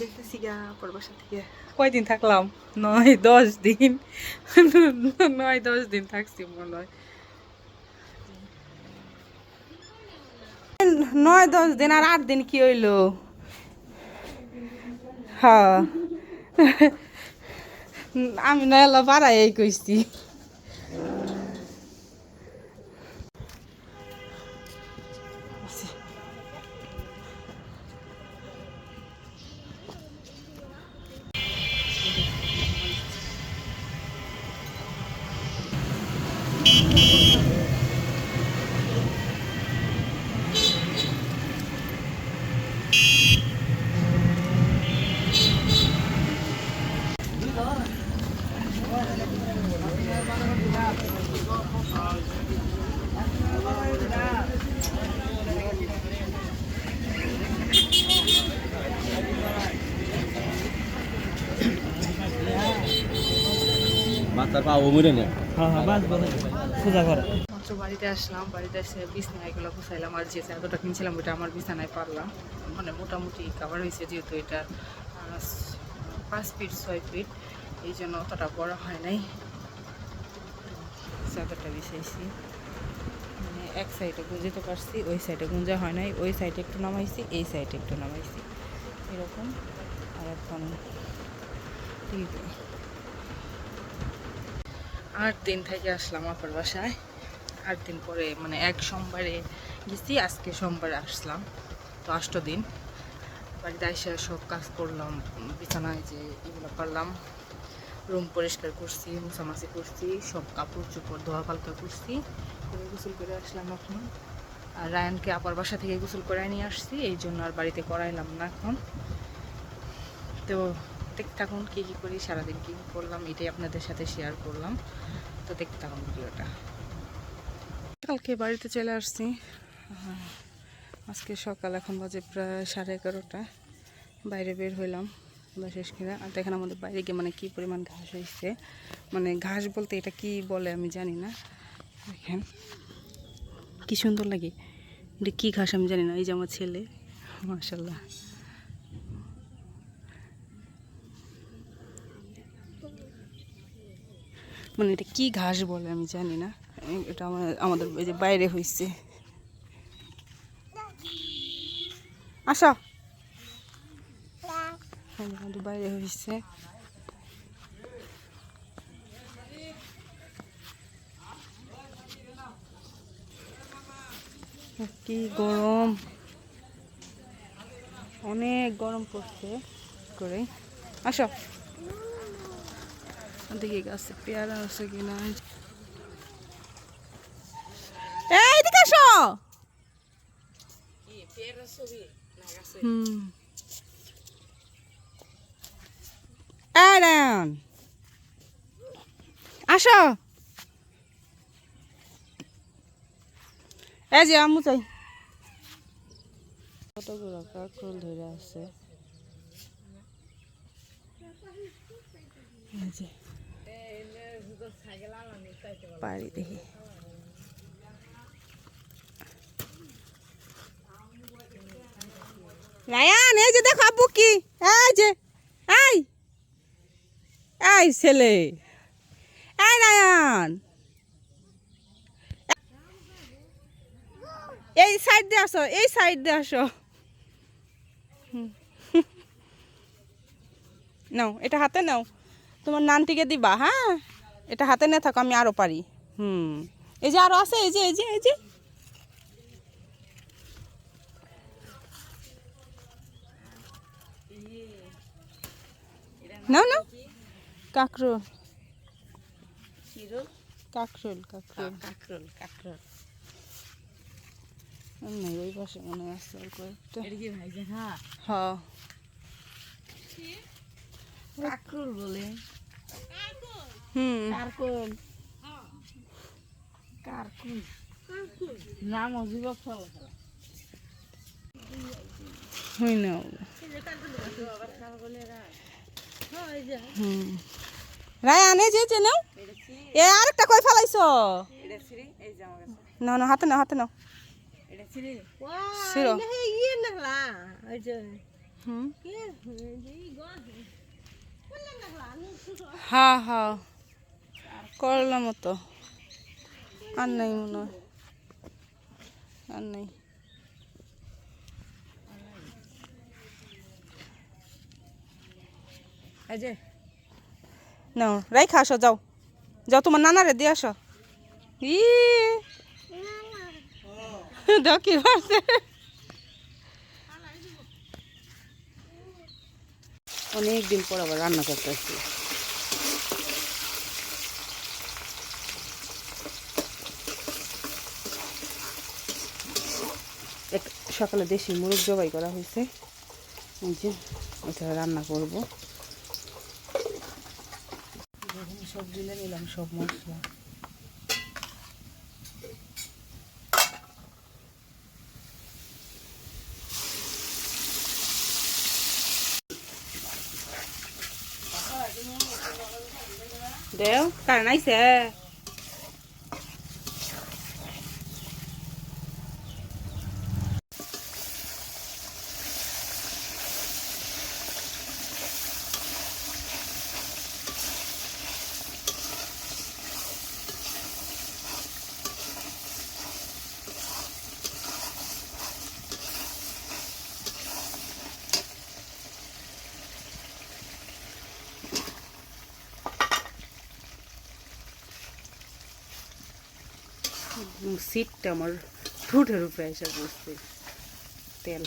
যেতেছি গা পর বাসা থেকে। কয়দিন থাকলাম? 9-10 দিন। 9-10 দিন থাকছি মনে হয়। 9-10 দিন আর 8 দিন কি হইলো? হ্যাঁ আমি না এলা বাড়াই কইছি। মাথার পা ওমরে না। হ্যাঁ হ্যাঁ বাস বলে পূজা করে। মাত্র বাড়িতে আসলাম, বাড়িতে এসে বিছানায় এগুলো গুছাইলাম। আর যে চাদরটা কিনছিলাম ওইটা আমার বিছানায় পারলাম, মানে মোটামুটি কাভার হয়েছে, যেহেতু এটা 5 ফিট 6 ফিট, এই জন্য অতটা বড় হয় নাই। চাদরটা বিছাইছি, মানে এক সাইডে গুঁজেতে পারছি, ওই সাইডে গুঁজা হয় নাই। ওই সাইডে একটু নামাইছি, এই সাইডে একটু নামাইছি, এরকম। আর এখন 8 দিন থেকে আসলাম আপার বাসায়। 8 দিন পরে, মানে এক সোমবারে গেছি, আজকে সোমবারে আসলাম। তো 8 দিন বাড়িতে এসে সব কাজ করলাম। বিছানায় যে এগুলো করলাম, রুম পরিষ্কার করছি, মোছামাছি করছি, সব কাপড় চোপড় ধোয়া পাল্টা করছি, করে গোসল করে আসলাম এখন। আর রায়ানকে আপার বাসা থেকে গোসল করে নিয়ে আসছি, এই জন্য আর বাড়িতে করাইলাম না এখন। তো দেখতে থাকুন কী কী করি, সারাদিন কী কী করলাম, এটাই আপনাদের সাথে শেয়ার করলাম। তো দেখতে থাকুন ভিডিওটা। কালকে বাড়িতে চলে আসছি, আজকে সকাল, এখন বাজে প্রায় 11:30। বাইরে বের হইলাম শেষ করে। আর দেখেন আমাদের বাইরে গিয়ে মানে কী পরিমাণ ঘাস হয়েছে, মানে ঘাস বলতে এটা কি বলে আমি জানি না। দেখেন কি সুন্দর লাগে, এটা কী ঘাস আমি জানি না। এই যে আমার ছেলে, মাশাআল্লাহ। মানে এটা কি ঘাস বলে আমি জানি না, এটা আমাদের এই যে বাইরে হয়েছে। আসো, আমাদের বাইরে হয়েছে। কি গরম, অনেক গরম পড়ছে করে। আসো, দেখি গাছে পেয়ারা আছে কিনা। এইদিকে আসো। আসো, এই যে আম্মু চাই। কতগুলো কাঁকরোল ধরে আছে, পারি দেখি। রায়ান, এই যে দেখো আব্বু কি, এই যে এই এই ছেলে, এই রায়ান, এই সাইড দিয়ে আসো, এই সাইড দিয়ে আসো। নাও, এটা হাতে নাও, তোমার নানটিকে দিবা। হ্যাঁ, এটা হাতে নিয়ে থাকো, আমি আরো পারি। এই যে আরো আছে, এই যে এই যে এই যে নাও নাও। কাকরোল, কাকরোল, কাকরোল, কাকরোল, কাকরোল। না, ওই পাশে মনে আছে আর কয়েকটা। হ্যাঁ, কাকরোল বলে। কাকরোল, কাকরোল নাম অজীব ফল হয় না। রায়ান, এই যে নাও, এ আরেকটা কই ফেলাইছো? না না, হাতে নাও, হাতে নাও। হুম হ্যাঁ হ্যাঁ করলাম তো আর নেই মনে হয় আর নেই এই যে নাও রাইখা আসো যাও যাও তোমার নানারে দিয়ে আসো ই দাও কি ভাবছে অনেকদিন পর আবার রান্না করতে আসছি সকালে দেশি মুরগ জবাই করা হয়েছে এই যে এটা রান্না করব সবজি নিলাম সব মশলা দেও কারণ আইসে সিটটা আমার ঠোঁটের উপরে এসে বসছে তেল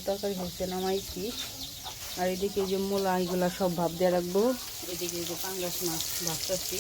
তরকারি হয়েছে নামাইছি আর এদিকে যে মূলা এগুলা সব ভাব দিয়ে রাখবো এদিকে যে পাঙ্গাস মাছ ভাবতেছি